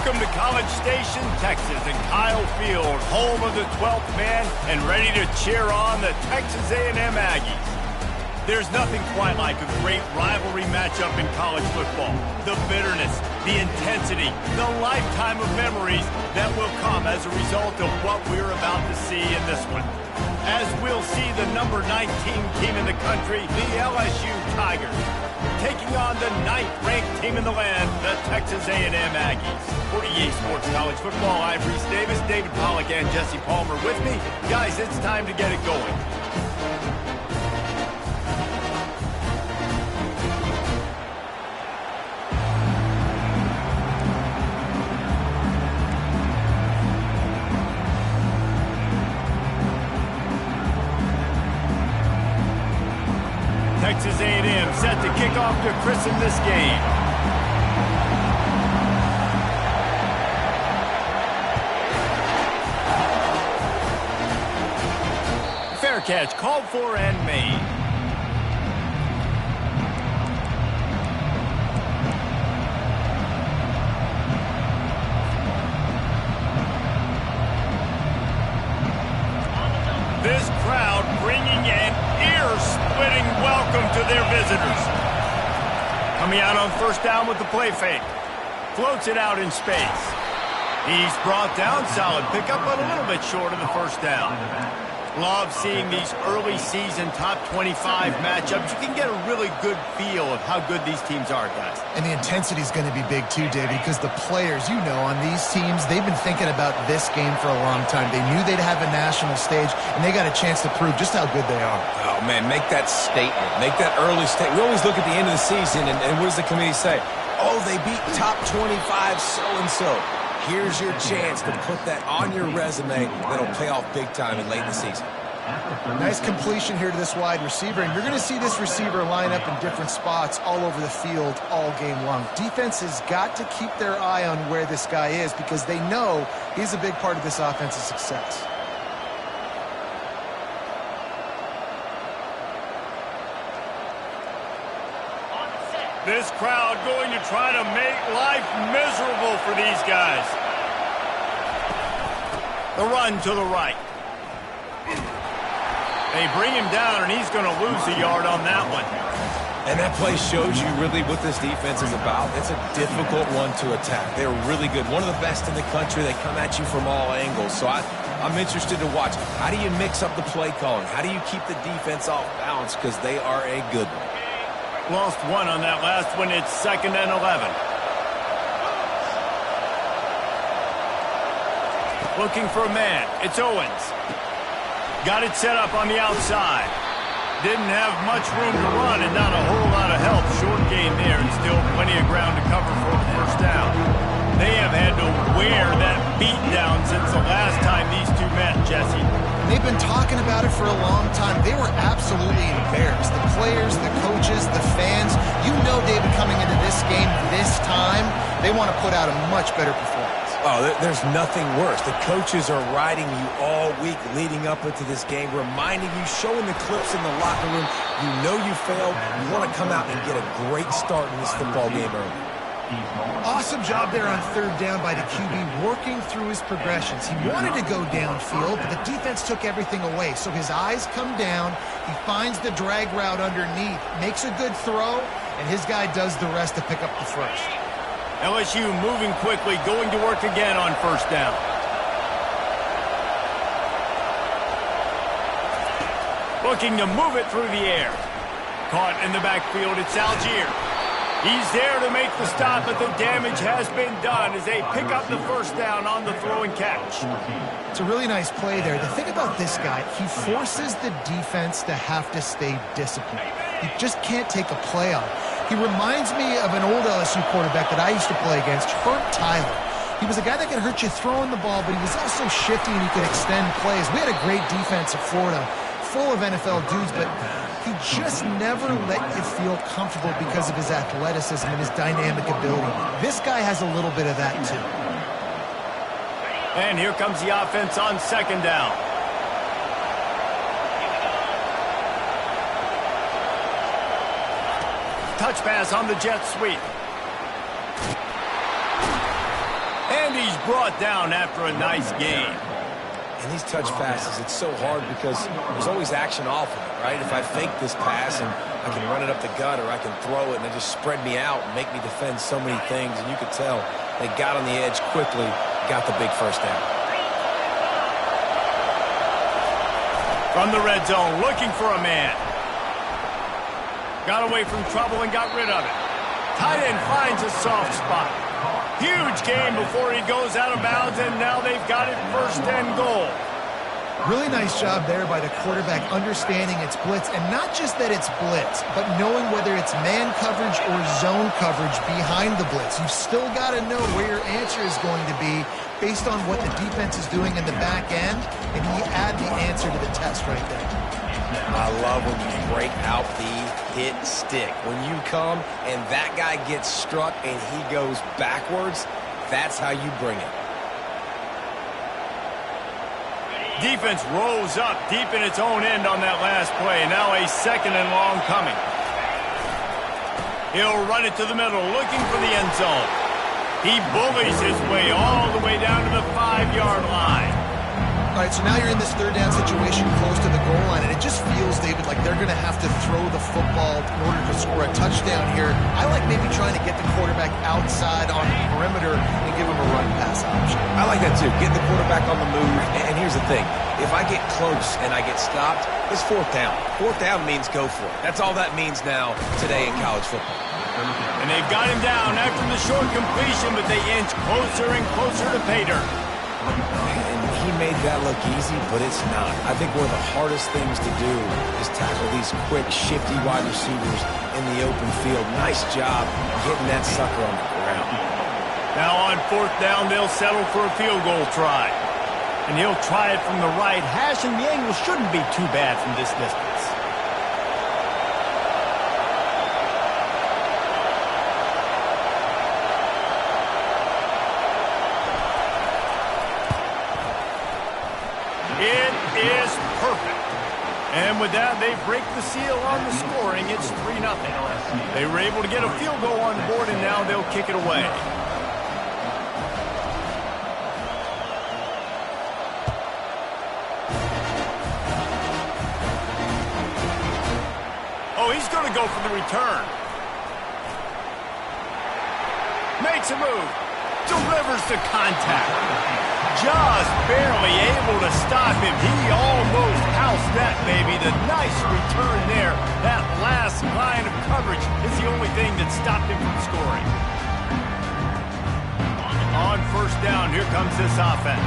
Welcome to College Station, Texas, and Kyle Field, home of the 12th man, and ready to cheer on the Texas A&M Aggies. There's nothing quite like a great rivalry matchup in college football. The bitterness, the intensity, the lifetime of memories that will come as a result of what we're about to see in this one. As we'll see the number 19 team in the country, the LSU Tigers, taking on the 9th-ranked team in the land, the Texas A&M Aggies. For EA Sports College Football, I'm Reese Davis, David Pollack, and Jesse Palmer with me. Guys, it's time to get it going. Texas A&M set to kick off to christen this game. Fair catch called for and made. This crowd bringing an ear-splitting welcome to their visitors. Coming out on first down with the play fake. Floats it out in space. He's brought down, solid pickup, but a little bit short of the first down. Love seeing these early season top 25 matchups. You can get a really good feel of how good these teams are, guys. And the intensity is going to be big too, David, because the players, you know, on these teams, they've been thinking about this game for a long time. They knew they'd have a national stage, and they got a chance to prove just how good they are. Oh, man, make that statement. Make that early statement. We always look at the end of the season, and what does the committee say? Oh, they beat top 25 so-and-so. Here's your chance to put that on your resume that'll pay off big time and late in the season. Nice completion here to this wide receiver, and you're going to see this receiver line up in different spots all over the field all game long. Defense has got to keep their eye on where this guy is because they know he's a big part of this offense's success. This crowd going to try to make life miserable for these guys. The run to the right. They bring him down, and he's going to lose a yard on that one. And that play shows you really what this defense is about. It's a difficult one to attack. They're really good. One of the best in the country. They come at you from all angles. So I'm interested to watch. How do you mix up the play calling? How do you keep the defense off balance? Because they are a good one. Lost one on that last one. It's 2nd and 11. Looking for a man. It's Owens. Got it set up on the outside. Didn't have much room to run and not a whole lot of help. Short gain there and still plenty of ground to cover for the first down. They have had to wear that beat down since the last time these two met, Jesse. They've been talking about it for a long time. They were absolutely embarrassed. The players, the coaches, the fans. You know, David, coming into this game this time, they want to put out a much better performance. Oh, there's nothing worse. The coaches are riding you all week leading up into this game, reminding you, showing the clips in the locker room. You know you failed. You want to come out and get a great start in this football game early. Awesome job there on third down by the QB, working through his progressions. He wanted to go downfield, but the defense took everything away. So his eyes come down, he finds the drag route underneath, makes a good throw, and his guy does the rest to pick up the first. LSU moving quickly, going to work again on first down. Looking to move it through the air. Caught in the backfield, it's Algier. He's there to make the stop, but the damage has been done as they pick up the first down on the throw and catch. It's a really nice play there. The thing about this guy, he forces the defense to have to stay disciplined. You just can't take a play on. He reminds me of an old LSU quarterback that I used to play against, Herb Tyler. He was a guy that could hurt you throwing the ball, but he was also shifty and he could extend plays. We had a great defense at Florida, full of NFL dudes, but he just never let you feel comfortable because of his athleticism and his dynamic ability. This guy has a little bit of that too. And here comes the offense on second down. Touch pass on the jet sweep. And he's brought down after a nice game. And these touch passes, it's so hard because there's always action off of it, right? If I fake this pass and I can run it up the gut, or I can throw it and they just spread me out and make me defend so many things. And you could tell they got on the edge quickly, got the big first down. From the red zone, looking for a man. Got away from trouble and got rid of it. Tight end finds a soft spot. Huge game before he goes out of bounds, and now they've got it 1st and goal. Really nice job there by the quarterback understanding it's blitz, and not just that it's blitz, but knowing whether it's man coverage or zone coverage behind the blitz. You've still got to know where your answer is going to be based on what the defense is doing in the back end, and you add the answer to the test right there. I love when you break out the hit stick. When you come and that guy gets struck and he goes backwards, that's how you bring it. Defense rolls up deep in its own end on that last play. Now a 2nd and long coming. He'll run it to the middle, looking for the end zone. He bullies his way all the way down to the 5-yard line. All right, so now you're in this 3rd down situation close to the goal line, and it just feels, David, like they're going to have to throw the football in order to score a touchdown here. I like maybe trying to get the quarterback outside on the perimeter and give him a run-pass option. I like that too, getting the quarterback on the move. And here's the thing, if I get close and I get stopped, it's 4th down. 4th down means go for it. That's all that means now today in college football. And they've got him down after the short completion, but they inch closer and closer to pay dirt. And he made that look easy, but it's not. I think one of the hardest things to do is tackle these quick, shifty wide receivers in the open field. Nice job getting that sucker on the ground. Now on 4th down, they'll settle for a field goal try. And he'll try it from the right hash, and the angle shouldn't be too bad from this distance. It is perfect. And with that, they break the seal on the scoring. It's 3-0. They were able to get a field goal on board, and now they'll kick it away. Oh, he's going to go for the return. Makes a move. Delivers the contact. Just barely able to stop him. He almost housed that, baby. The nice return there. That last line of coverage is the only thing that stopped him from scoring. On 1st down, here comes this offense.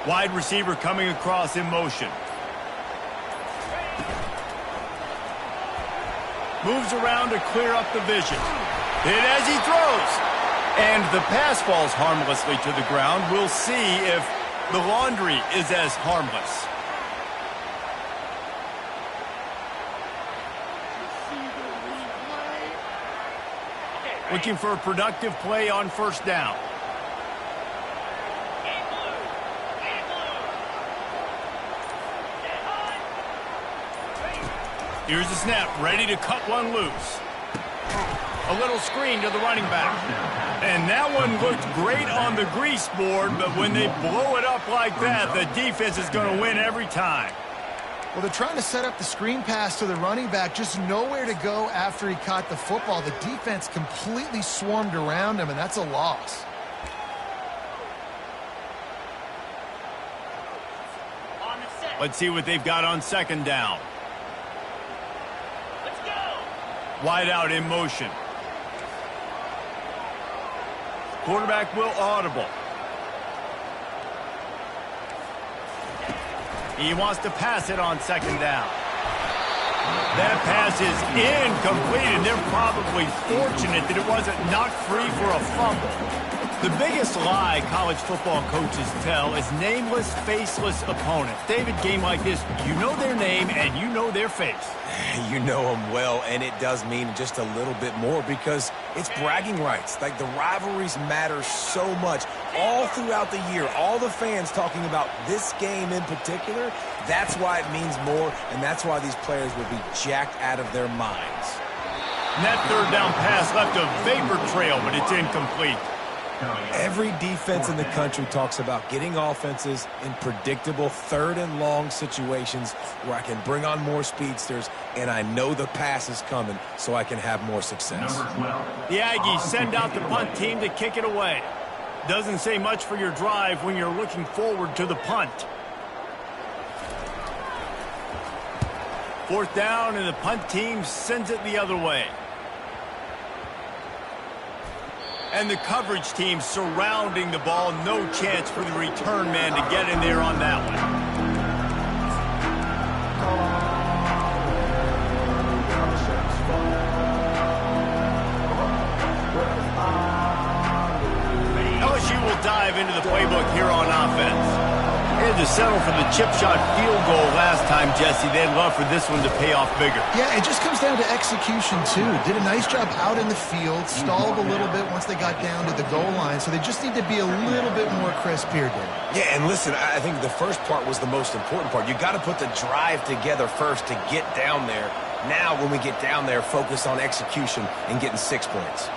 Wide receiver coming across in motion. Moves around to clear up the vision. Hit as he throws. And the pass falls harmlessly to the ground. We'll see if the laundry is as harmless. Looking for a productive play on 1st down. Here's the snap, ready to cut one loose. A little screen to the running back. And that one looked great on the grease board, but when they blow it up like that, the defense is going to win every time. Well, they're trying to set up the screen pass to the running back, just nowhere to go after he caught the football. The defense completely swarmed around him, and that's a loss. Let's see what they've got on 2nd down. Wide out in motion. Quarterback will audible. He wants to pass it on 2nd down. That pass is incomplete, and they're probably fortunate that it wasn't knocked free for a fumble. The biggest lie college football coaches tell is nameless, faceless opponents. David, game like this, you know their name and you know their face. You know them well, and it does mean just a little bit more because it's bragging rights. Like, the rivalries matter so much all throughout the year. All the fans talking about this game in particular, that's why it means more, and that's why these players will be jacked out of their minds. And that third down pass left a vapor trail, but it's incomplete. Every defense in the country talks about getting offenses in predictable third and long situations where I can bring on more speedsters and I know the pass is coming so I can have more success. The Aggies send out the punt team to kick it away. Doesn't say much for your drive when you're looking forward to the punt. Fourth down, and the punt team sends it the other way. And the coverage team surrounding the ball. No chance for the return man to get in there on that one. LSU will dive into the playbook here on offense. They had to settle for the chip shot field goal last time, Jesse. They'd love for this one to pay off bigger. Yeah, it just comes down to execution, too. Did a nice job out in the field, stalled a little bit once they got down to the goal line, so they just need to be a little bit more crisp here, Dave. Yeah, and listen, I think the first part was the most important part. You got to put the drive together first to get down there. Now, when we get down there, focus on execution and getting 6 points.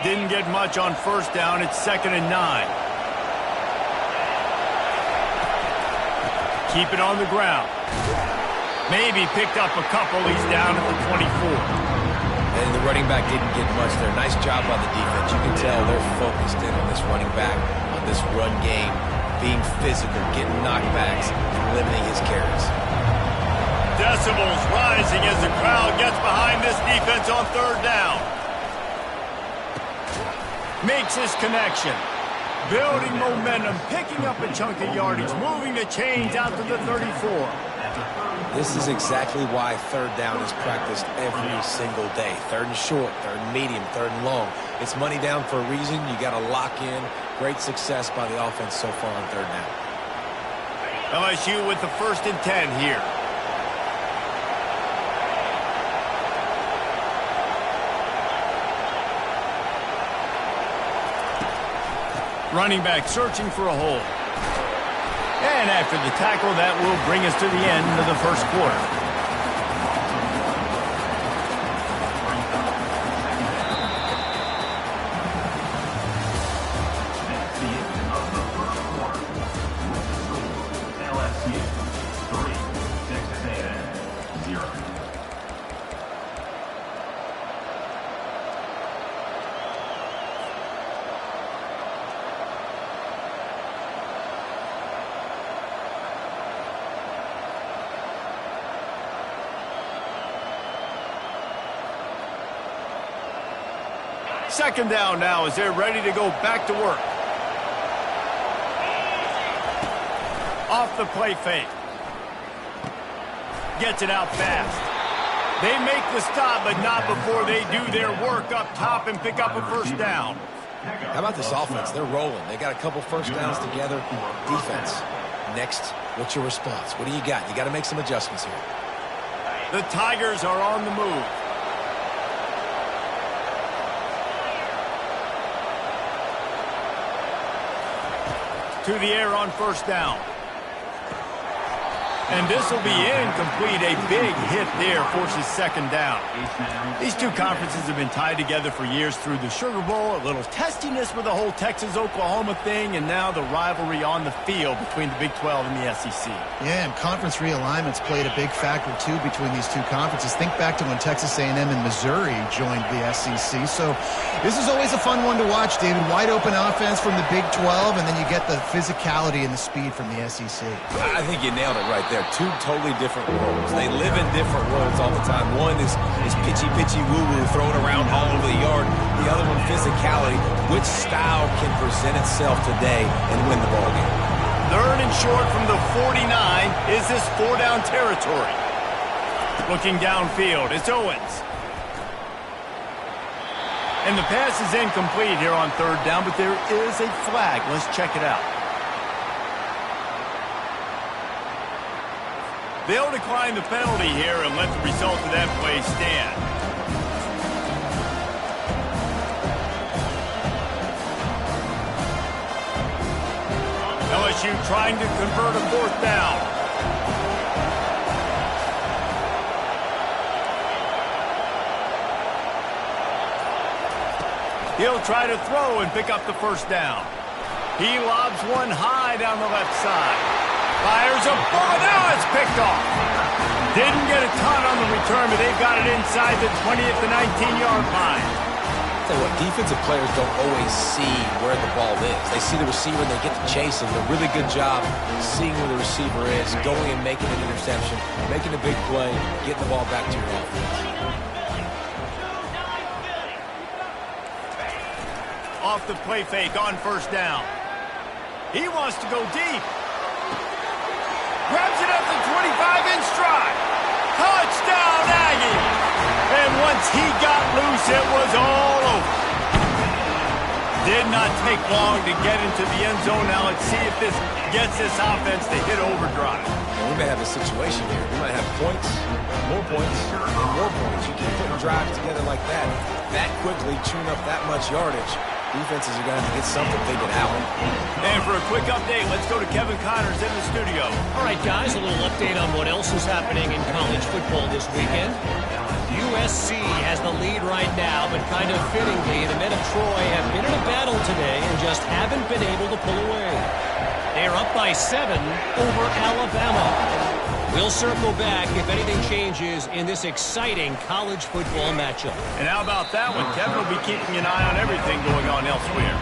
Didn't get much on first down. It's 2nd and 9. Keep it on the ground. Maybe picked up a couple. He's down at the 24. And the running back didn't get much there. Nice job by the defense. You can tell they're focused in on this running back, on this run game, being physical, getting knockbacks, and limiting his carries. Decibels rising as the crowd gets behind this defense on third down. Makes his connection. Building momentum, picking up a chunk of yardage, moving the chains out to the 34. This is exactly why third down is practiced every single day. Third and short, third and medium, third and long. It's money down for a reason. You got to lock in. Great success by the offense so far on third down. LSU with the 1st and 10 here. Running back searching for a hole. And after the tackle, that will bring us to the end of the first quarter. Second down now as they're ready to go back to work. Off the play fake. Gets it out fast. They make the stop, but not before they do their work up top and pick up a first down. How about this offense? They're rolling. They got a couple first downs together. Defense. Next, what's your response? What do you got? You got to make some adjustments here. The Tigers are on the move. To the air on first down. And this will be incomplete. A big hit there forces second down. These two conferences have been tied together for years through the Sugar Bowl, a little testiness with the whole Texas-Oklahoma thing, and now the rivalry on the field between the Big 12 and the SEC. Yeah, and conference realignments played a big factor, too, between these two conferences. Think back to when Texas A&M and Missouri joined the SEC. So this is always a fun one to watch, David. Wide open offense from the Big 12, and then you get the physicality and the speed from the SEC. I think you nailed it right there. Two totally different worlds. They live in different worlds all the time. One is pitchy, woo-woo, thrown around all over the yard. The other one, physicality. Which style can present itself today and win the ball game? Third and short from the 49. Is this four-down territory? Looking downfield, it's Owens. And the pass is incomplete here on third down, but there is a flag. Let's check it out. They'll decline the penalty here and let the result of that play stand. LSU trying to convert a fourth down. He'll try to throw and pick up the first down. He lobs one high down the left side. Fires a ball. Now it's picked off. Didn't get a ton on the return, but they've got it inside the 20 at the 19-yard line. Tell you what, defensive players don't always see where the ball is. They see the receiver and they get to chase him. A really good job seeing where the receiver is, going and making an interception, making a big play, getting the ball back to your offense. Off the play fake on first down. He wants to go deep. Grabs it at the 25 in stride. Touchdown, Aggie! And once he got loose, it was all over. Did not take long to get into the end zone. Now let's see if this gets this offense to hit overdrive. And we may have a situation here. We might have points, and more points. You keep putting drives together like that quickly, chewing up that much yardage. Defenses are going to have to get something figured out. And for a quick update, let's go to Kevin Connors in the studio. All right, guys, a little update on what else is happening in college football this weekend. USC has the lead right now, but kind of fittingly, the men of Troy have been in a battle today and just haven't been able to pull away. They are up by 7 over Alabama. We'll circle back if anything changes in this exciting college football matchup. And how about that one? Kevin will be keeping an eye on everything going on elsewhere.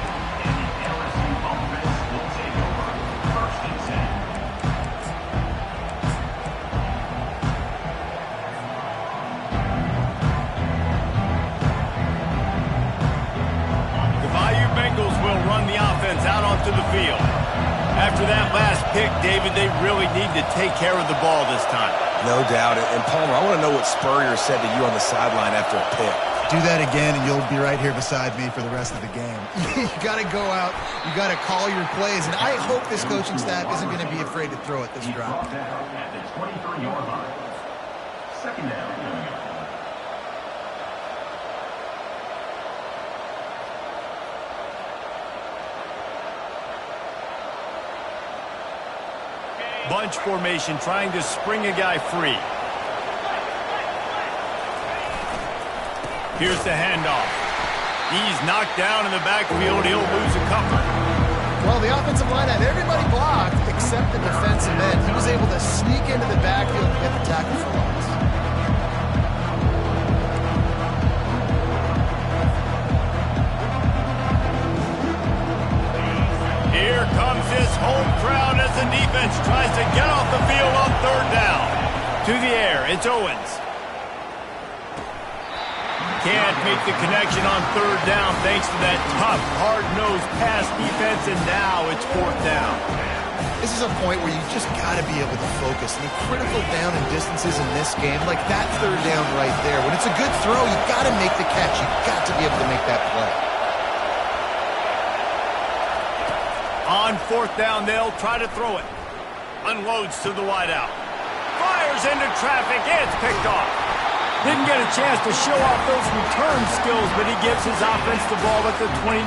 The Bayou Bengals will run the offense out onto the field. After that last pick, David, they really need to take care of the ball this time. No doubt. And Palmer, I want to know what Spurrier said to you on the sideline after a pick. Do that again, and you'll be right here beside me for the rest of the game. You got to go out. You got to call your plays, and I hope this coaching staff isn't going to be afraid to throw it this drive. At the 23-yard line. Second down. Bunch formation, trying to spring a guy free. Here's the handoff. He's knocked down in the backfield. He'll lose a couple. Well, the offensive line had everybody blocked except the defensive end. He was able to sneak into the backfield and get the tackle for loss. Here comes his home crowd as the defense tries to get off the field on third down. To the air, it's Owens. Can't make the connection on third down thanks to that tough, hard-nosed pass defense, and now it's fourth down. This is a point where you just got to be able to focus. I mean, critical down and distances in this game, like that third down right there. When it's a good throw, you got to make the catch. You got to be able to make that play. On fourth down, they'll try to throw it. Unloads to the wideout. Fires into traffic. It's picked off. Didn't get a chance to show off those return skills, but he gives his offense the ball at the 29.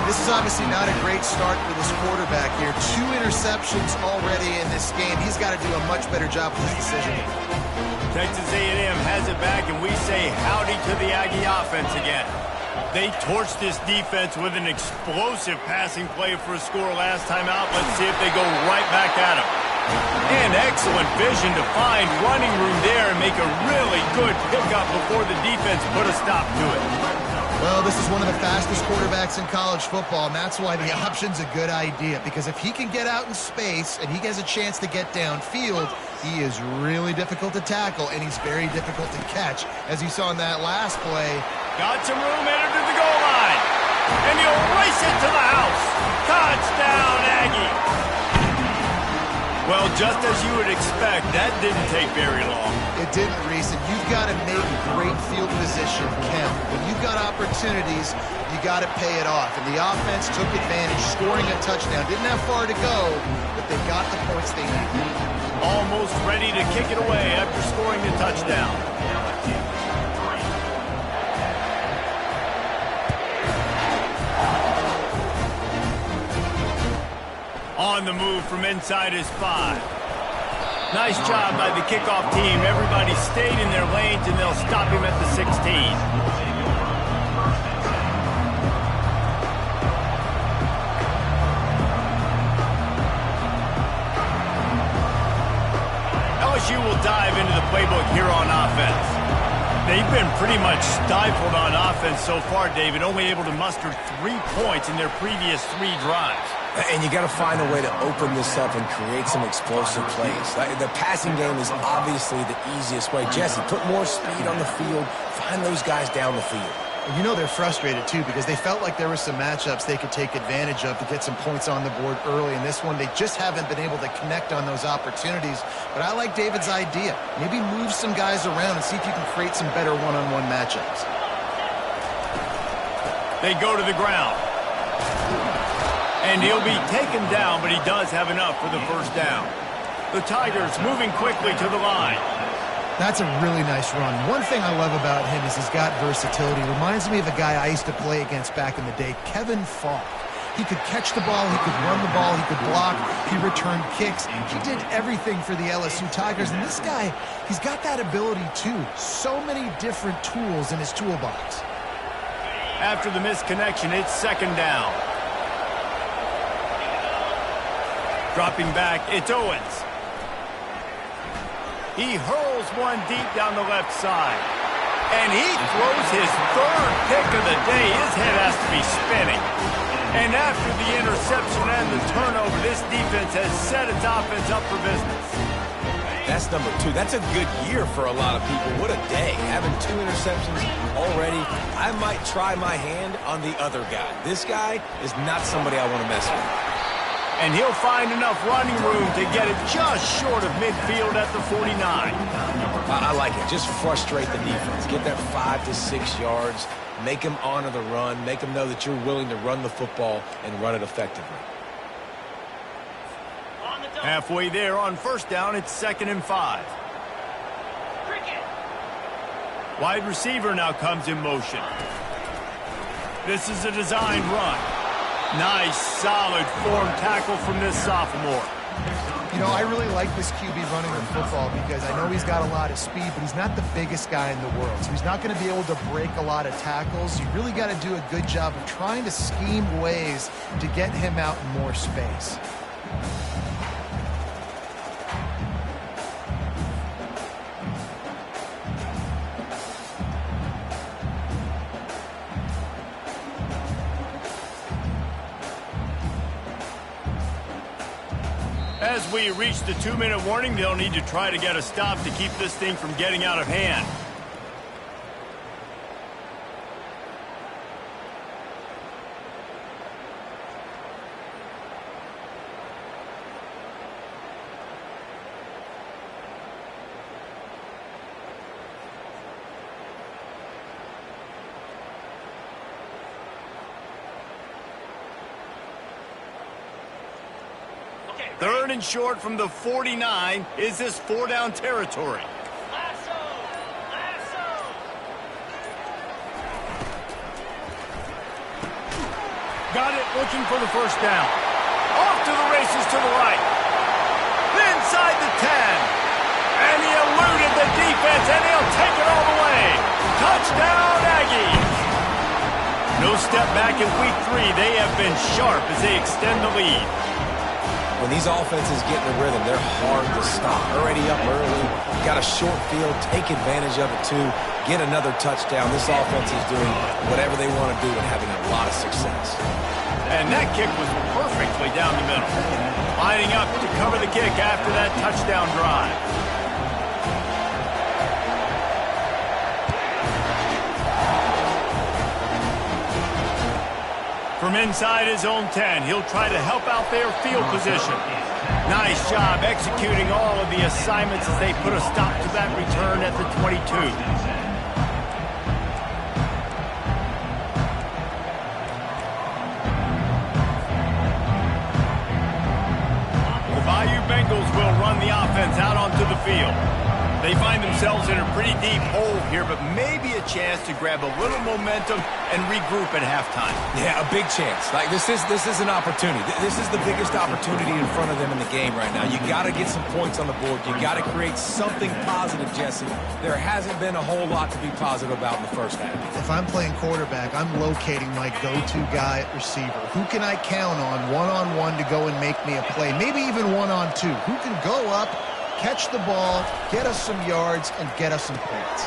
This is obviously not a great start for this quarterback here. 2 interceptions already in this game. He's got to do a much better job with his decision. Texas A&M has it back, and we say howdy to the Aggie offense again. They torched this defense with an explosive passing play for a score last time out. Let's see if they go right back at him. And excellent vision to find running room there and make a really good pickup before the defense put a stop to it. Well, this is one of the fastest quarterbacks in college football, and that's why the option's a good idea. Because if he can get out in space and he has a chance to get downfield, he is really difficult to tackle, and he's very difficult to catch. As you saw in that last play. Got some room, entered to the goal line. And he'll race it to the house. Touchdown, Aggie. Well, just as you would expect, that didn't take very long. It didn't, Reese, and you've got to make great field position count. When you've got opportunities, you got to pay it off. And the offense took advantage, scoring a touchdown. Didn't have far to go, but they got the points they needed. Almost ready to kick it away after scoring the touchdown. On the move from inside his 5. Nice job by the kickoff team. Everybody stayed in their lanes, and they'll stop him at the 16. LSU will dive into the playbook here on offense. They've been pretty much stifled on offense so far, David, only able to muster 3 points in their previous 3 drives. And you got to find a way to open this up and create some explosive plays. The passing game is obviously the easiest way. Jesse, put more speed on the field. Find those guys down the field. You know they're frustrated, too, because they felt like there were some matchups they could take advantage of to get some points on the board early. In this one, they just haven't been able to connect on those opportunities. But I like David's idea. Maybe move some guys around and see if you can create some better one-on-one matchups. They go to the ground. And he'll be taken down, but he does have enough for the first down. The Tigers moving quickly to the line. That's a really nice run. One thing I love about him is he's got versatility. Reminds me of a guy I used to play against back in the day, Kevin Falk. He could catch the ball, he could run the ball, he could block, he returned kicks. He did everything for the LSU Tigers, and this guy, he's got that ability too. So many different tools in his toolbox. After the missed connection, it's second down. Dropping back, it's Owens. He hurls one deep down the left side. And he throws his 3rd pick of the day. His head has to be spinning. And after the interception and the turnover, this defense has set its offense up for business. That's number 2. That's a good year for a lot of people. What a day. Having 2 interceptions already. I might try my hand on the other guy. This guy is not somebody I want to mess with. And he'll find enough running room to get it just short of midfield at the 49. I like it. Just frustrate the defense. Get that 5 to 6 yards. Make them honor the run. Make them know that you're willing to run the football and run it effectively. Halfway there on first down, it's 2nd and 5. Wide receiver now comes in motion. This is a designed run. Nice, solid form tackle from this sophomore. You know, I really like this QB running the football because I know he's got a lot of speed, but he's not the biggest guy in the world. So he's not going to be able to break a lot of tackles. You really got to do a good job of trying to scheme ways to get him out in more space. As we reach the 2-minute warning, they'll need to try to get a stop to keep this thing from getting out of hand. Third and short from the 49. Is this 4-down territory? Got it, looking for the first down. Off to the races to the right. Inside the 10. And he eluded the defense, and he'll take it all the way. Touchdown, Aggies. No step back in week 3. They have been sharp as they extend the lead. When these offenses get in the rhythm, they're hard to stop. Already up early, got a short field, take advantage of it too, get another touchdown. This offense is doing whatever they want to do and having a lot of success. And that kick was perfectly down the middle. Lining up to cover the kick after that touchdown drive. From inside his own 10, he'll try to help out their field position. Nice job executing all of the assignments as they put a stop to that return at the 22. The Bayou Bengals will run the offense out onto the field. They find themselves in a pretty deep hole here, but maybe a chance to grab a little momentum and regroup at halftime. Yeah, a big chance. Like this is an opportunity. This is the biggest opportunity in front of them in the game right now. You got to get some points on the board. You got to create something positive, Jesse. There hasn't been a whole lot to be positive about in the first half. If I'm playing quarterback, I'm locating my go-to guy at receiver. Who can I count on one-on-one to go and make me a play? Maybe even one-on-two. Who can go up catch the ball, get us some yards, and get us some points.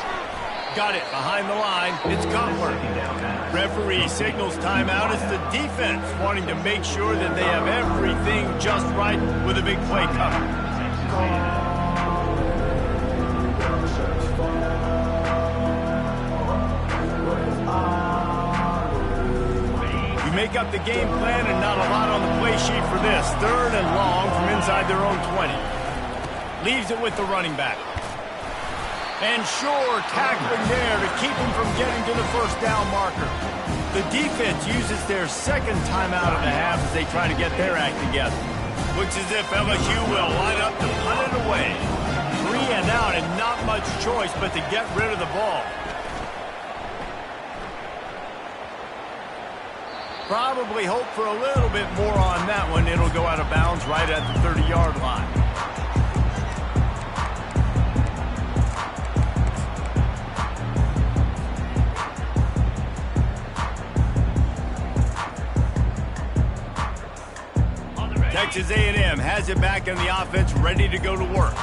Got it behind the line. It's Cutler. Referee signals timeout. It's the defense wanting to make sure that they have everything just right with a big play coming. You make up the game plan and not a lot on the play sheet for this. 3rd and long from inside their own 20. Leaves it with the running back. And sure, tackling there to keep him from getting to the first down marker. The defense uses their second timeout of the half as they try to get their act together. Looks as if LSU will line up to punt it away. 3 and out and not much choice but to get rid of the ball. Probably hope for a little bit more on that one. It'll go out of bounds right at the 30-yard line. Texas A&M has it back in the offense, ready to go to work.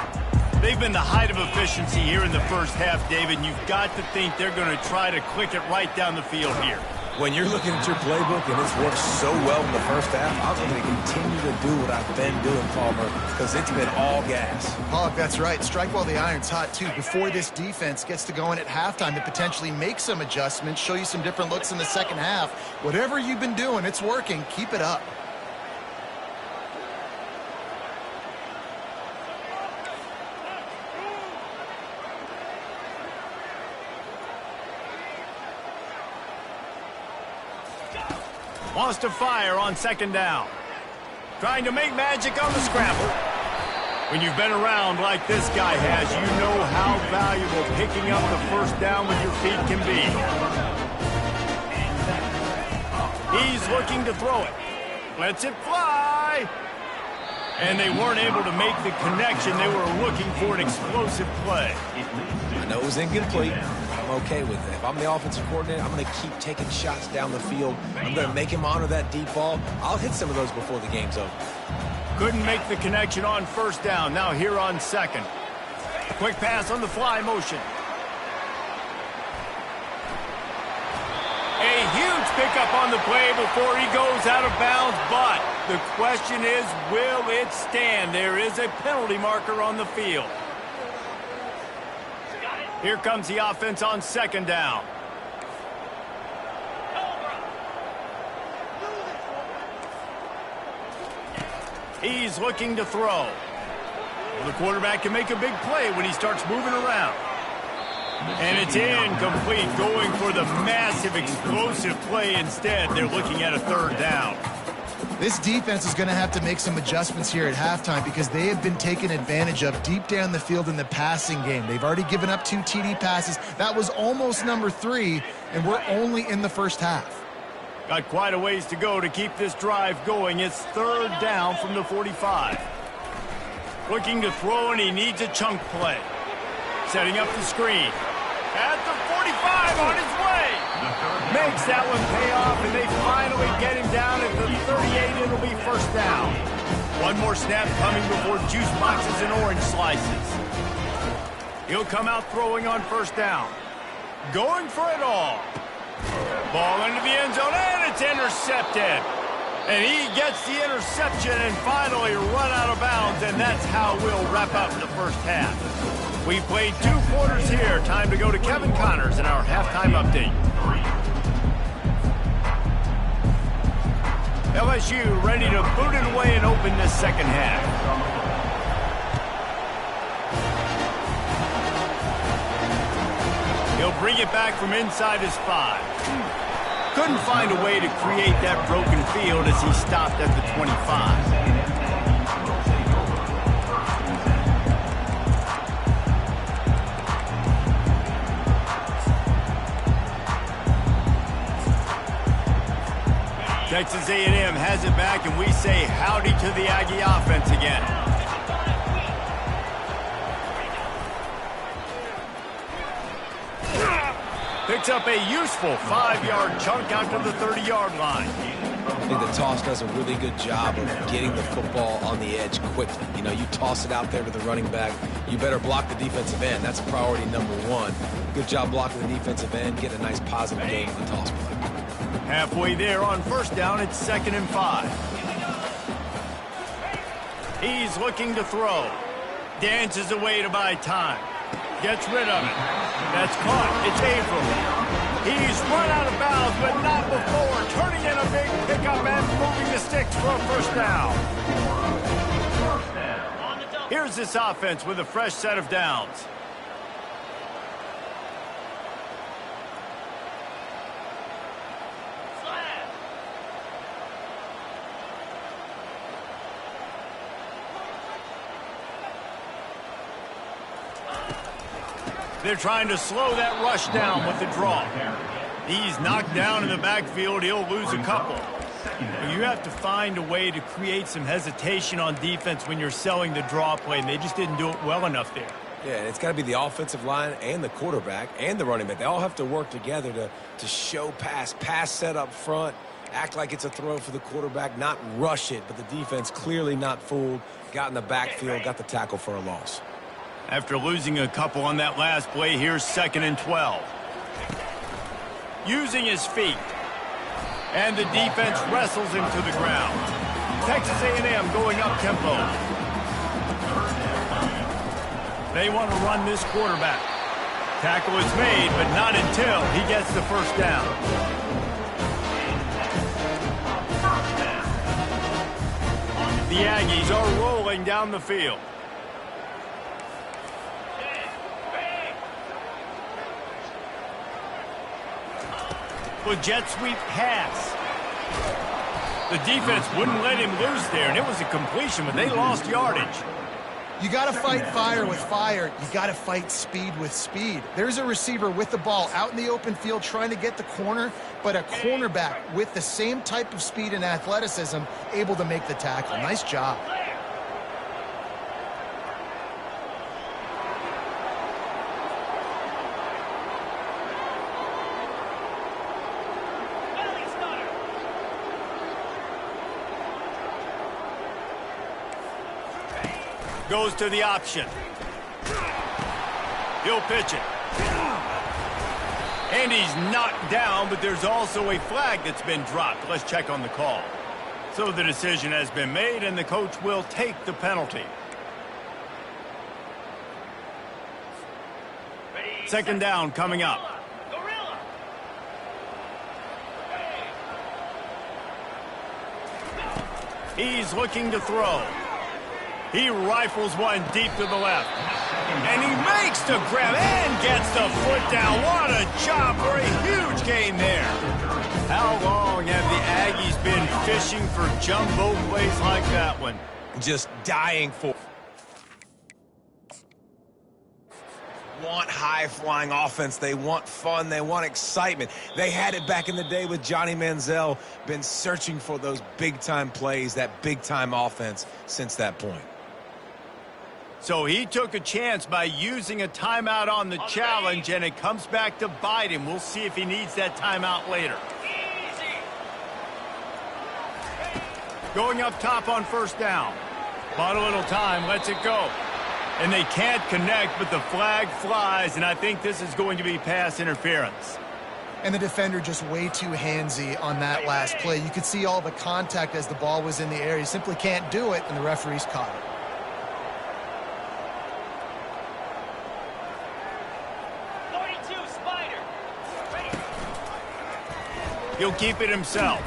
They've been the height of efficiency here in the first half, David, and you've got to think they're going to try to click it right down the field here. When you're looking at your playbook and it's worked so well in the first half, I'm going to continue to do what I've been doing, Palmer, because it's been all gas. Oh, that's right. Strike while the iron's hot, too. Before this defense gets to going at halftime to potentially make some adjustments, show you some different looks in the second half. Whatever you've been doing, it's working. Keep it up. Wants to fire on 2nd down. Trying to make magic on the scramble. When you've been around like this guy has, you know how valuable picking up the first down with your feet can be. He's looking to throw it. Lets it fly. And they weren't able to make the connection. They were looking for an explosive play. I know it was incomplete. I'm okay with it. If I'm the offensive coordinator, I'm going to keep taking shots down the field. I'm going to make him honor that deep ball. I'll hit some of those before the game's over. Couldn't make the connection on 1st down. Now here on 2nd. Quick pass on the fly motion. A huge pickup on the play before he goes out of bounds, but the question is, will it stand? There is a penalty marker on the field. Here comes the offense on 2nd down. He's looking to throw. Well, the quarterback can make a big play when he starts moving around. And it's incomplete, going for the massive explosive play instead. They're looking at a 3rd down. This defense is going to have to make some adjustments here at halftime because they have been taken advantage of deep down the field in the passing game. They've already given up 2 TD passes. That was almost number 3, and we're only in the first half. Got quite a ways to go to keep this drive going. It's 3rd down from the 45. Looking to throw, and he needs a chunk play. Setting up the screen. At the 45 on his way. Makes that one pay off, and they finally get him down at the 38. It'll be 1st down. One more snap coming before juice boxes and orange slices. He'll come out throwing on 1st down. Going for it all. Ball into the end zone, and it's intercepted. And he gets the interception and finally run out of bounds, and that's how we'll wrap up the first half. We've played 2 quarters here. Time to go to Kevin Connors in our halftime update. LSU ready to boot it away and open this second half. He'll bring it back from inside his 5. Couldn't find a way to create that broken field as he stopped at the 25. Texas A&M has it back, and we say howdy to the Aggie offense again. Picks up a useful 5-yard chunk out to the 30-yard line. think the toss does a really good job of getting the football on the edge quickly. You know, you toss it out there to the running back, you better block the defensive end. That's priority number one. Good job blocking the defensive end, get a nice positive gain in the toss play. Halfway there on first down, it's 2nd and 5. He's looking to throw. Dances away to buy time. Gets rid of it. That's caught. It's Averill. He's run out of bounds, but not before. Turning in a big pickup and moving the sticks for a first down. Here's this offense with a fresh set of downs. They're trying to slow that rush down with the draw. He's knocked down in the backfield. He'll lose a couple. You have to find a way to create some hesitation on defense when you're selling the draw play, and they just didn't do it well enough there. Yeah, and it's got to be the offensive line and the quarterback and the running back. They all have to work together to show pass set up front, act like it's a throw for the quarterback, not rush it, but the defense clearly not fooled, got in the backfield, got the tackle for a loss. After losing a couple on that last play, here's 2nd and 12. Using his feet. And the defense wrestles him to the ground. Texas A&M going up tempo. They want to run this quarterback. Tackle is made, but not until he gets the first down. The Aggies are rolling down the field. With jet sweep pass. The defense wouldn't let him loose there, and it was a completion, but they lost yardage. You got to fight fire with fire. You got to fight speed with speed. There's a receiver with the ball out in the open field trying to get the corner, but a cornerback with the same type of speed and athleticism able to make the tackle. Nice job. Goes to the option. He'll pitch it. And he's knocked down, but there's also a flag that's been dropped. Let's check on the call. So the decision has been made, and the coach will take the penalty. 2nd down coming up. He's looking to throw. He rifles one deep to the left. And he makes the grab and gets the foot down. What a job for a huge gain there. How long have the Aggies been fishing for jumbo plays like that one? Just dying for. Want high-flying offense. They want fun. They want excitement. They had it back in the day with Johnny Manziel. Been searching for those big-time plays, that big-time offense since that point. So he took a chance by using a timeout on the challenge, and it comes back to bite him. We'll see if he needs that timeout later. Going up top on first down. Bought a little time, lets it go. And they can't connect, but the flag flies, and I think this is going to be pass interference. And the defender just way too handsy on that last play. You could see all the contact as the ball was in the air. You simply can't do it, and the referees caught it. He'll keep it himself.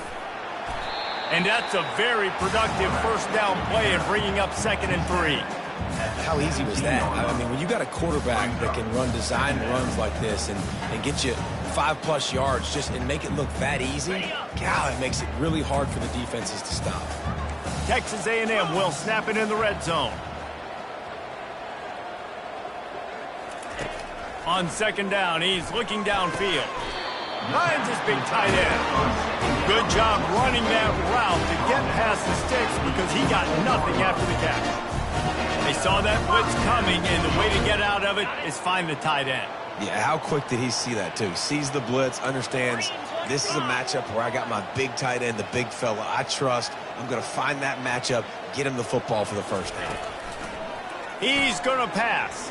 And that's a very productive first down play and bringing up 2nd and 3. How easy was that? I mean, when you got a quarterback that can run design runs like this and get you 5+ yards just and make it look that easy, God, it makes it really hard for the defenses to stop. Texas A&M will snap it in the red zone. On 2nd down, he's looking downfield. Finds his big tight end. Good job running that route to get past the sticks because he got nothing after the catch. They saw that blitz coming, and the way to get out of it is find the tight end. Yeah, how quick did he see that, too? Sees the blitz, understands this is a matchup where I got my big tight end, the big fella I trust. I'm going to find that matchup, get him the football for the first down. He's going to pass.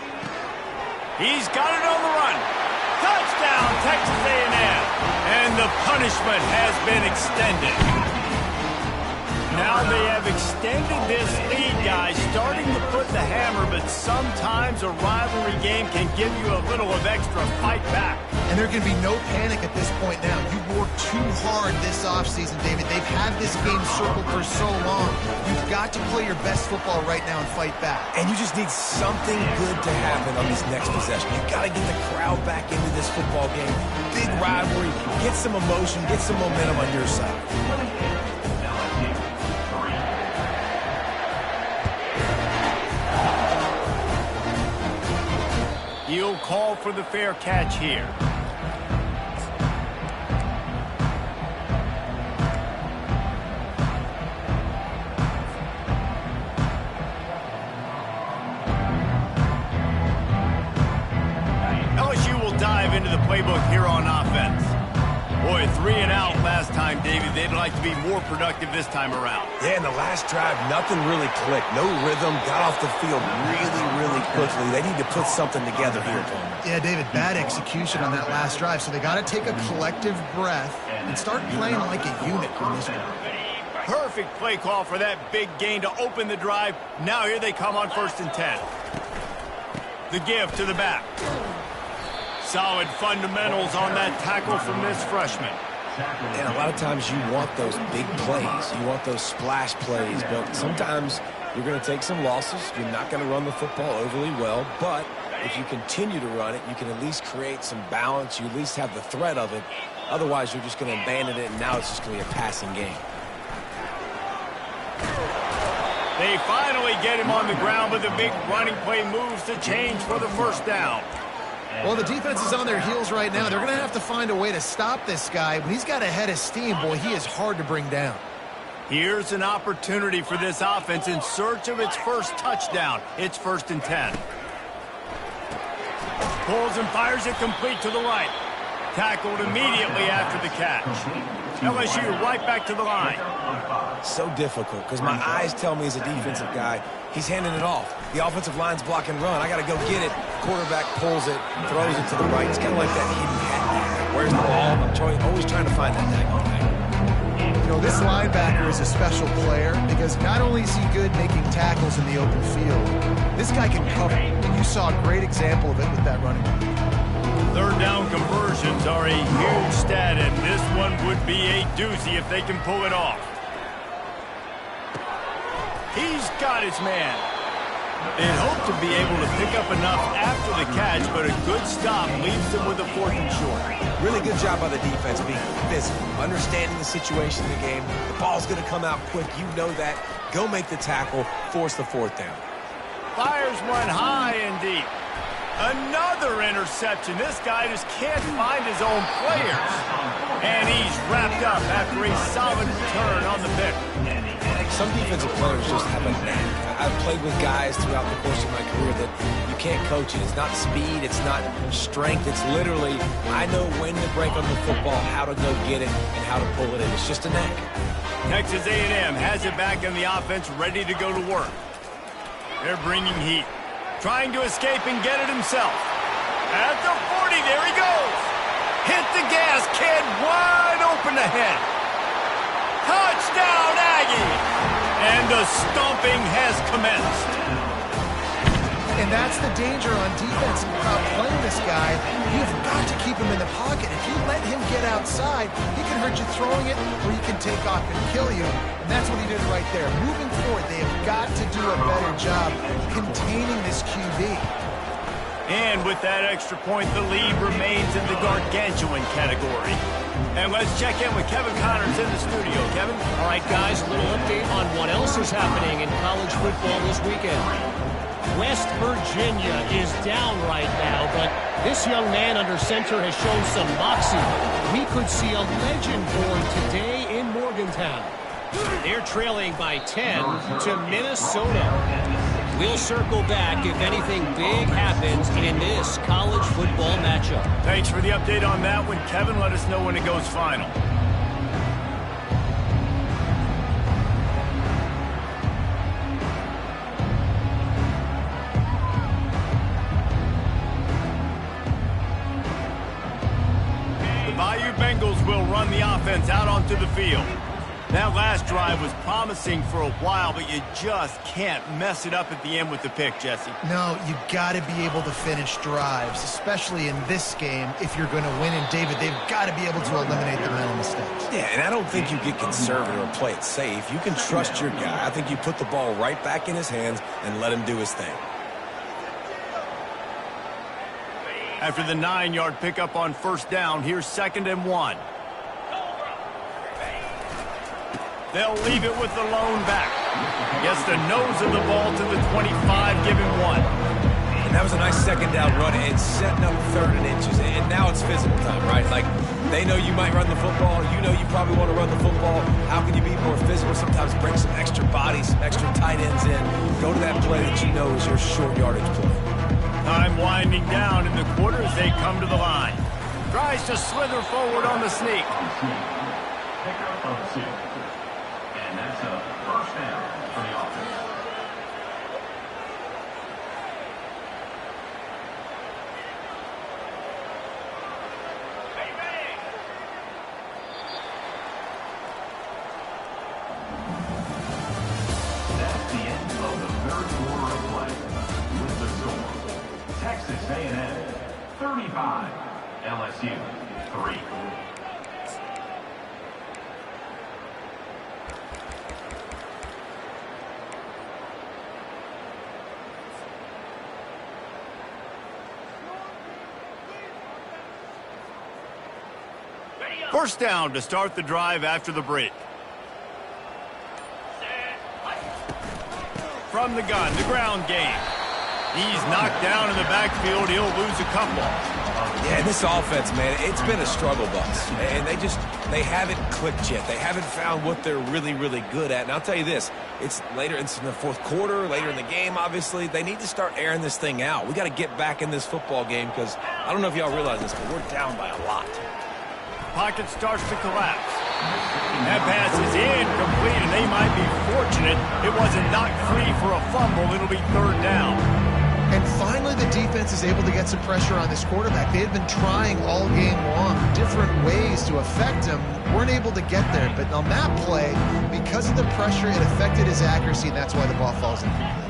He's got it on the run. Touchdown, Texas A&M. And the punishment has been extended. Now they have extended this lead, guys, starting to put the hammer, but sometimes a rivalry game can give you a little of extra fight back. And there can be no panic at this point now. You worked too hard this offseason, David. They've had this game circled for so long. You've got to play your best football right now and fight back. And you just need something good to happen on this next possession. You've got to get the crowd back into this football game. Big rivalry. Get some emotion. Get some momentum on your side. He'll call for the fair catch here. LSU will dive into the playbook here on offense. Boy, 3 and out last time, David. They'd like to be more productive this time around. Yeah, in the last drive, nothing really clicked. No rhythm. Got off the field really quickly. They need to put something together here, Tom. Yeah, David, bad execution on that last drive. So they got to take a collective breath and start playing like a unit on this one. Perfect play call for that big gain to open the drive. Now here they come on 1st and 10. The give to the back. Solid fundamentals on that tackle from this freshman. And a lot of times you want those big plays. You want those splash plays. But sometimes you're going to take some losses. You're not going to run the football overly well. But if you continue to run it, you can at least create some balance. You at least have the threat of it. Otherwise, you're just going to abandon it, and now it's just going to be a passing game. They finally get him on the ground, but the big running play moves to change for the first down. Well, the defense is on their heels right now. They're going to have to find a way to stop this guy. When he's got a head of steam, boy, he is hard to bring down. Here's an opportunity for this offense in search of its first touchdown. It's 1st and 10. Pulls and fires it complete to the right. Tackled immediately after the catch. LSU right back to the line. So difficult because my eyes tell me as a defensive guy, he's handing it off. The offensive line's block and run. I got to go get it. Quarterback pulls it, throws it to the right. It's kind of like that hidden hat. Where's the ball? I'm always trying to find that thing. You know, this linebacker is a special player because not only is he good making tackles in the open field, this guy can cover. And you saw a great example of it with that running back. 3rd down conversions are a huge stat, and this one would be a doozy if they can pull it off. He's got his man. They'd hope to be able to pick up enough after the catch, but a good stop leaves them with a 4th and short. Really good job by the defense being physical, understanding the situation in the game. The ball's going to come out quick. You know that. Go make the tackle, force the 4th down. Fires one high and deep. Another interception. This guy just can't find his own players. And he's wrapped up after a solid return on the pick. Some defensive players just have a knack. I've played with guys throughout the course of my career that you can't coach it. It's not speed. It's not strength. It's literally, I know when to break on the football, how to go get it, and how to pull it in. It's just a knack. Texas A&M has it back in the offense, ready to go to work. They're bringing heat. Trying to escape and get it himself. At the 40, there he goes. Hit the gas, kid. Wide open ahead. Touchdown, Aggie. And the stomping has commenced. And that's the danger on defense about playing this guy. You've got to keep him in the pocket. If you let him get outside, he can hurt you throwing it, or he can take off and kill you. And that's what he did right there. Moving forward, they have got to do a better job containing this QB. And with that extra point, the lead remains in the gargantuan category. And let's check in with Kevin Connors in the studio. Kevin? All right, guys, a little update on what else is happening in college football this weekend. West Virginia is down right now, but this young man under center has shown some moxie. We could see a legend born today in Morgantown. They're trailing by 10 to Minnesota. We'll circle back if anything big happens in this college football matchup. Thanks for the update on that one, Kevin. Let us know when it goes final. The Bayou Bengals will run the offense out onto the field. That last drive was promising for a while, but you just can't mess it up at the end with the pick, Jesse. No, you got to be able to finish drives, especially in this game if you're going to win. And, David, they've got to be able to eliminate the mental mistakes. Yeah, and I don't think you get conservative or play it safe. You can trust your guy. I think you put the ball right back in his hands and let him do his thing. After the 9-yard pickup on first down, here's 2nd and 1. They'll leave it with the lone back. Gets the nose of the ball to the 25, give him 1. And that was a nice second down run and setting up 3rd and inches. And now it's physical time, right? Like, they know you might run the football. You know you probably want to run the football. How can you be more physical? Sometimes bring some extra bodies, some extra tight ends in. Go to that play that you know is your short yardage play. Time winding down in the quarter as they come to the line. Tries to slither forward on the sneak. Pickup of 6. And that's a first down for the offense. That's the end of the 3rd quarter of play. With the score, Texas A&M 35, LSU 3. First down to start the drive after the break. From the gun, the ground game. He's knocked down in the backfield. He'll lose a couple. Yeah, this offense, man, it's been a struggle bus. And they haven't clicked yet. They haven't found what they're really, really good at. And I'll tell you this, it's later, it's in the 4th quarter, later in the game, obviously. They need to start airing this thing out. We got to get back in this football game because I don't know if y'all realize this, but we're down by a lot. Pocket starts to collapse. That pass is incomplete, and they might be fortunate it wasn't knocked free for a fumble. It'll be 3rd down. And finally, the defense is able to get some pressure on this quarterback. They had been trying all game long different ways to affect him. Weren't able to get there. But on that play, because of the pressure, it affected his accuracy, and that's why the ball falls incomplete.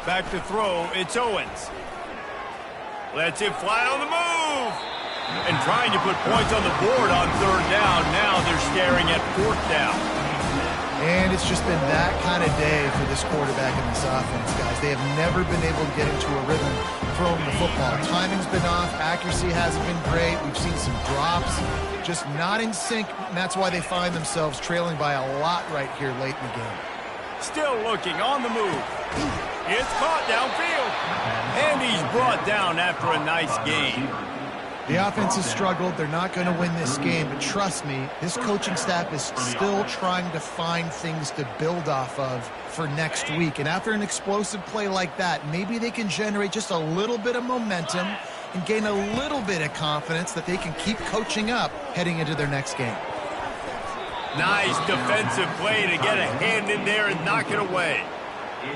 Back to throw, it's Owens. Lets it fly on the move. And trying to put points on the board on 3rd down. Now they're staring at 4th down. And it's just been that kind of day for this quarterback in this offense, guys. They have never been able to get into a rhythm throwing the football. Timing's been off. Accuracy hasn't been great. We've seen some drops. Just not in sync. And that's why they find themselves trailing by a lot right here late in the game. Still looking on the move. It's caught downfield. And he's brought down after a nice gain. The offense has struggled. They're not going to win this game. But trust me, this coaching staff is still trying to find things to build off of for next week. And after an explosive play like that, maybe they can generate just a little bit of momentum and gain a little bit of confidence that they can keep coaching up heading into their next game. Nice defensive play to get a hand in there and knock it away.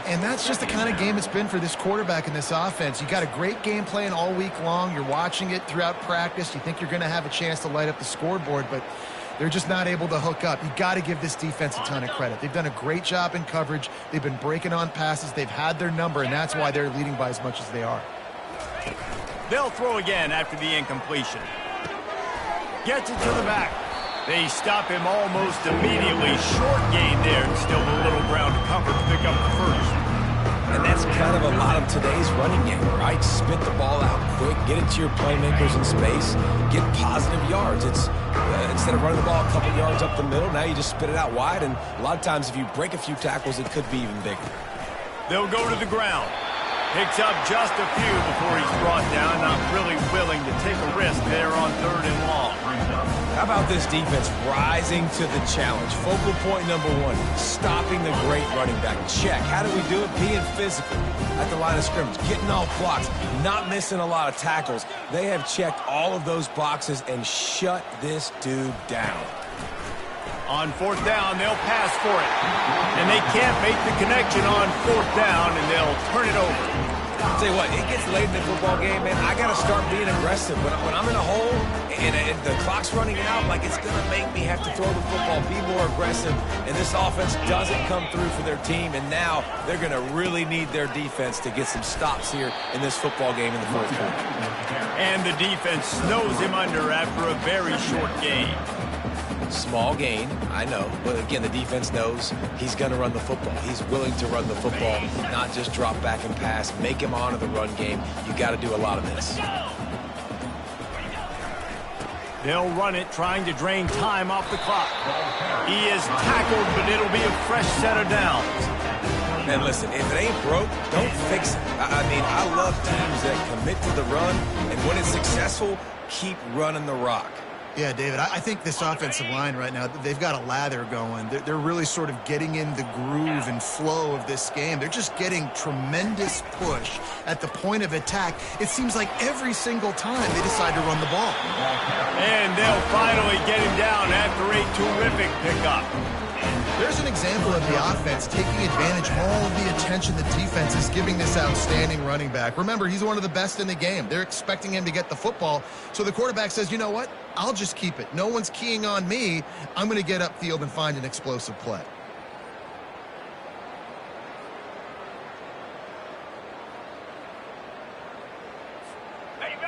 And that's just the kind of game it's been for this quarterback in this offense. You got a great game plan all week long. You're watching it throughout practice. You think you're going to have a chance to light up the scoreboard, but they're just not able to hook up. You got to give this defense a ton of credit. They've done a great job in coverage. They've been breaking on passes. They've had their number, and that's why they're leading by as much as they are. They'll throw again after the incompletion. Gets it to the back. They stop him almost immediately. Short gain there, and still a little ground to cover to pick up the first. And that's kind of a lot of today's running game, right? Spit the ball out quick, get it to your playmakers in space, get positive yards. It's instead of running the ball a couple yards up the middle, now you just spit it out wide, and a lot of times if you break a few tackles, it could be even bigger. They'll go to the ground. Picks up just a few before he's brought down, not really willing to take a risk there on 3rd and long. How about this defense rising to the challenge? Focal point number 1, stopping the great running back. Check. How do we do it? Being physical at the line of scrimmage, getting off blocks, not missing a lot of tackles. They have checked all of those boxes and shut this dude down. On 4th down, they'll pass for it. And they can't make the connection on 4th down, and they'll turn it over. I'll tell you what, it gets late in the football game, man. I got to start being aggressive. When I'm in a hole and the clock's running out, like, it's going to make me have to throw the football, be more aggressive. And this offense doesn't come through for their team, and now they're going to really need their defense to get some stops here in this football game in the 4th quarter. And the defense snows him under after a very short game. Small gain, I know, but again, the defense knows he's going to run the football. He's willing to run the football, not just drop back and pass, make him honor the run game. You got to do a lot of this. They'll run it, trying to drain time off the clock. He is tackled, but it'll be a fresh set of downs. And listen, if it ain't broke, don't fix it. I mean, I love teams that commit to the run, and when it's successful, keep running the rock. Yeah, David, I think this offensive line right now, they've got a lather going. They're really sort of getting in the groove and flow of this game. They're just getting tremendous push at the point of attack. It seems like every single time they decide to run the ball. And they'll finally get him down after a terrific pickup. There's an example of the offense taking advantage of all of the attention the defense is giving this outstanding running back. Remember, he's one of the best in the game. They're expecting him to get the football. So the quarterback says, you know what? I'll just keep it. No one's keying on me. I'm going to get upfield and find an explosive play.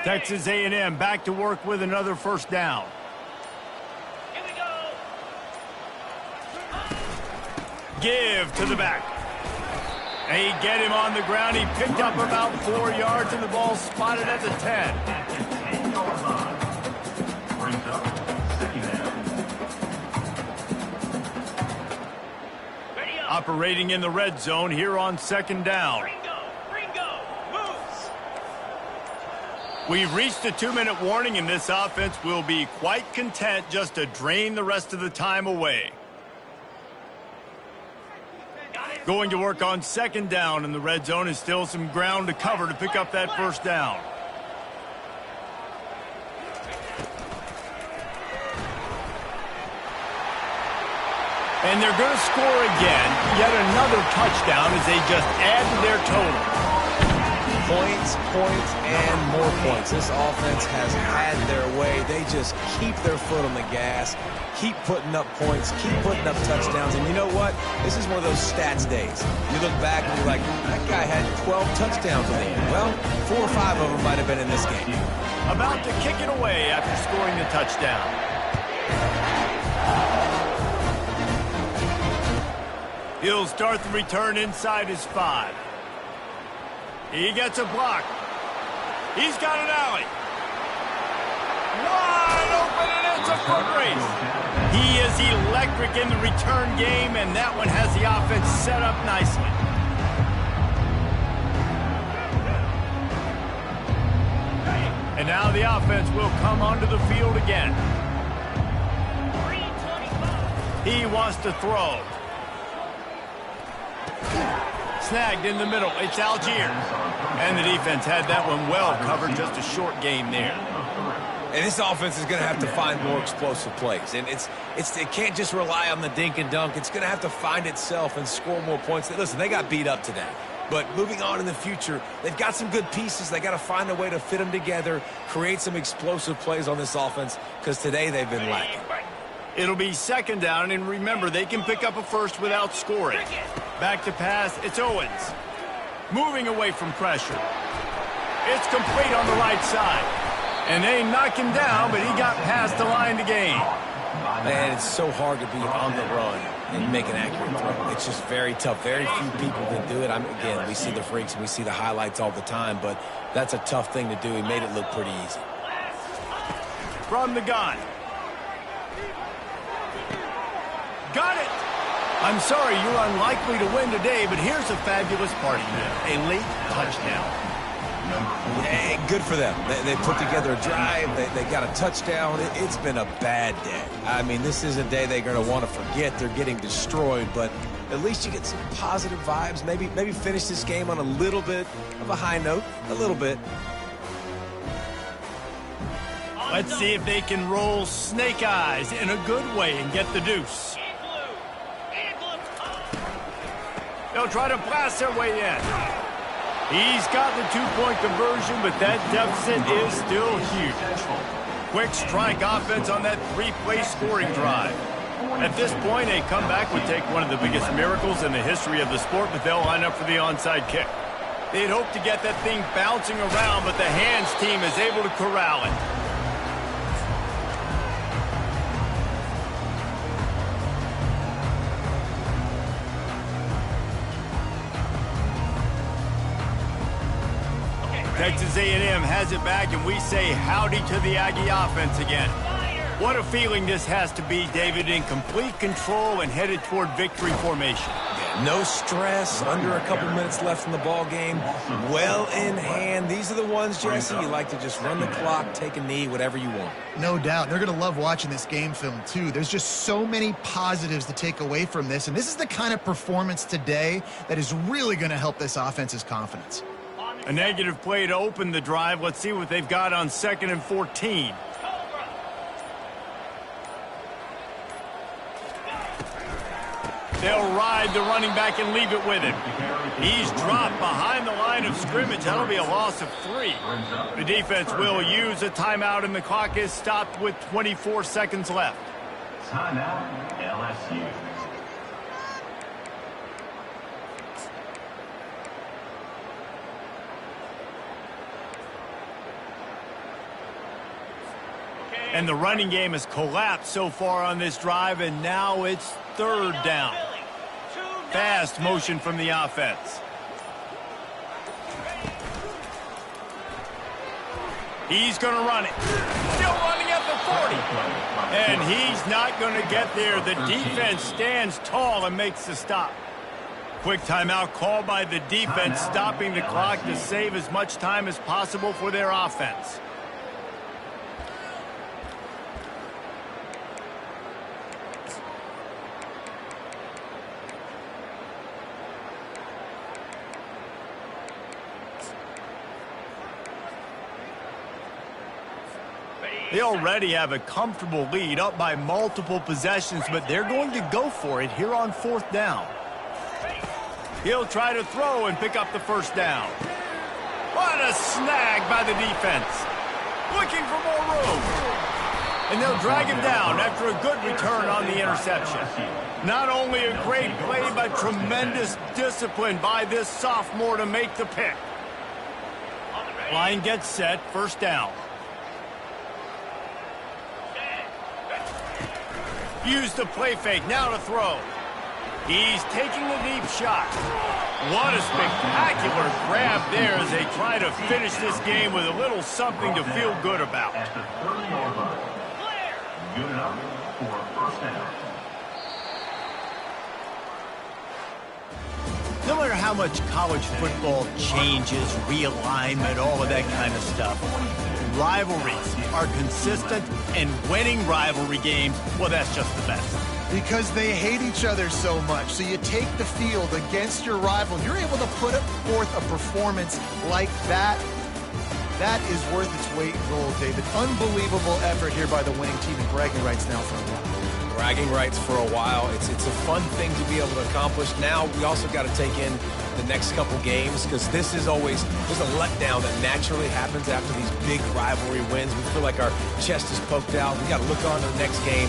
Texas A&M back to work with another 1st down. Give to the back. They get him on the ground. He picked up about 4 yards, and the ball spotted at the 10. Brings up 2nd down. Operating in the red zone here on 2nd down. We've reached a 2-minute warning, and this offense will be quite content just to drain the rest of the time away. Going to work on 2nd down in the red zone is still some ground to cover to pick up that 1st down. And they're going to score again, yet another touchdown as they just add to their total. Points, points, and more points. This offense has had their way. They just keep their foot on the gas, keep putting up points, keep putting up touchdowns. And you know what? This is one of those stats days. You look back and you're like, that guy had 12 touchdowns in the game. Well, 4 or 5 of them might have been in this game. About to kick it away after scoring the touchdown. He'll start the return inside his 5. He gets a block. He's got an alley. Wide open, and it's a foot race. He is electric in the return game, and that one has the offense set up nicely. And now the offense will come onto the field again. He wants to throw. Snagged in the middle. It's Algier. And the defense had that one well covered. Just a short game there. And this offense is going to have to find more explosive plays. And it can't just rely on the dink and dunk. It's going to have to find itself and score more points. Listen, they got beat up today. But moving on in the future, they've got some good pieces. They got to find a way to fit them together, create some explosive plays on this offense, because today they've been lacking. It'll be 2nd down, and remember, they can pick up a first without scoring. Back to pass, it's Owens. Moving away from pressure. It's complete on the right side. And they knock him down, but he got past the line to gain. Man, it's so hard to be on the run and make an accurate throw. It's just very tough. Very few people can do it. Again, we see the freaks and we see the highlights all the time, but that's a tough thing to do. He made it look pretty easy. From the gun. Got it. I'm sorry you're unlikely to win today, but here's a fabulous party here. A late touchdown. Hey, good for them. They put together a drive. They got a touchdown. It's been a bad day. I mean, this is a day they're going to want to forget. They're getting destroyed, but at least you get some positive vibes. Maybe finish this game on a little bit of a high note. A little bit. Let's see if they can roll snake eyes in a good way and get the deuce. They'll try to blast their way in. He's got the two-point conversion, but that deficit is still huge. Quick strike offense on that three-play scoring drive. At this point, a comeback would take one of the biggest miracles in the history of the sport, but they'll line up for the onside kick. They'd hope to get that thing bouncing around, but the hands team is able to corral it. Texas A&M has it back, and we say howdy to the Aggie offense again. What a feeling this has to be, David, in complete control and headed toward victory formation. Yeah, no stress, under a couple minutes left in the ball game, well in hand. These are the ones, Jesse, you like to just run the clock, take a knee, whatever you want. No doubt. They're going to love watching this game film, too. There's just so many positives to take away from this, and this is the kind of performance today that is really going to help this offense's confidence. A negative play to open the drive. Let's see what they've got on 2nd and 14. They'll ride the running back and leave it with him. He's dropped behind the line of scrimmage. That'll be a loss of 3. The defense will use a timeout, and the clock is stopped with 24 seconds left. Timeout, LSU. And the running game has collapsed so far on this drive, and now it's 3rd down. Fast motion from the offense. He's going to run it. Still running at the 40. And he's not going to get there. The defense stands tall and makes the stop. Quick timeout called by the defense, stopping the clock to save as much time as possible for their offense. They already have a comfortable lead, up by multiple possessions, but they're going to go for it here on 4th down. He'll try to throw and pick up the 1st down. What a snag by the defense. Looking for more room. And they'll drag him down after a good return on the interception. Not only a great play, but tremendous discipline by this sophomore to make the pick. Line gets set, 1st down. Use the play fake, now to throw. He's taking the deep shot. What a spectacular grab there as they try to finish this game with a little something to feel good about. At the 30-yard line. Good enough for a 1st down. No matter how much college football changes, realignment, all of that kind of stuff, rivalries are consistent, and winning rivalry games, well, that's just the best. Because they hate each other so much. So you take the field against your rival. You're able to put forth a performance like that. That is worth its weight in gold, David. Unbelievable effort here by the winning team, and bragging rights now for a while. Bragging rights for a while. It's a fun thing to be able to accomplish. Now we also got to take in the next couple games, because this is always, there's a letdown that naturally happens after these big rivalry wins. We feel like our chest is poked out. We got to look on to the next game.